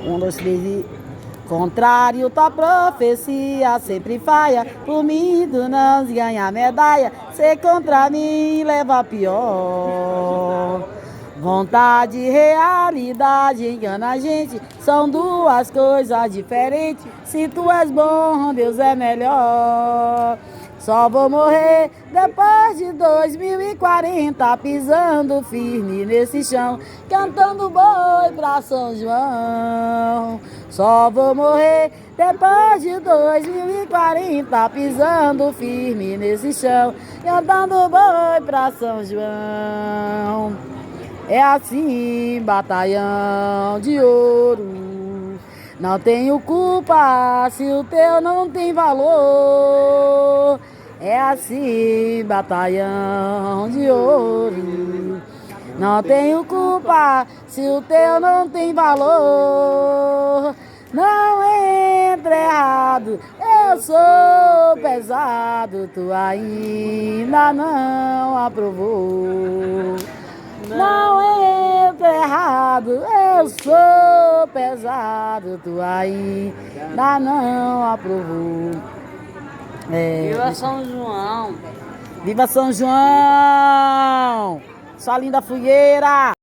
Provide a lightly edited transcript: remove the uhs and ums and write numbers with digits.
Um, dois, três e... Contrário tua profecia, sempre falha. Por mim tu não ganha medalha. Ser contra mim leva a pior. Vontade e realidade engana a gente. São duas coisas diferentes. Se tu és bom, Deus é melhor. Só vou morrer depois de 2040, pisando firme nesse chão, cantando boi pra São João. Só vou morrer depois de 2040, pisando firme nesse chão, cantando boi pra São João. É assim, batalhão de ouro. Não tenho culpa se o teu não tem valor. É assim, batalhão de ouro. Não tenho culpa se o teu não tem valor. Não entra errado, eu sou pesado, tu ainda não aprovou. Não entra errado, eu sou pesado, tu ainda não aprovou. Viva São João! Viva São João! Sua linda fogueira!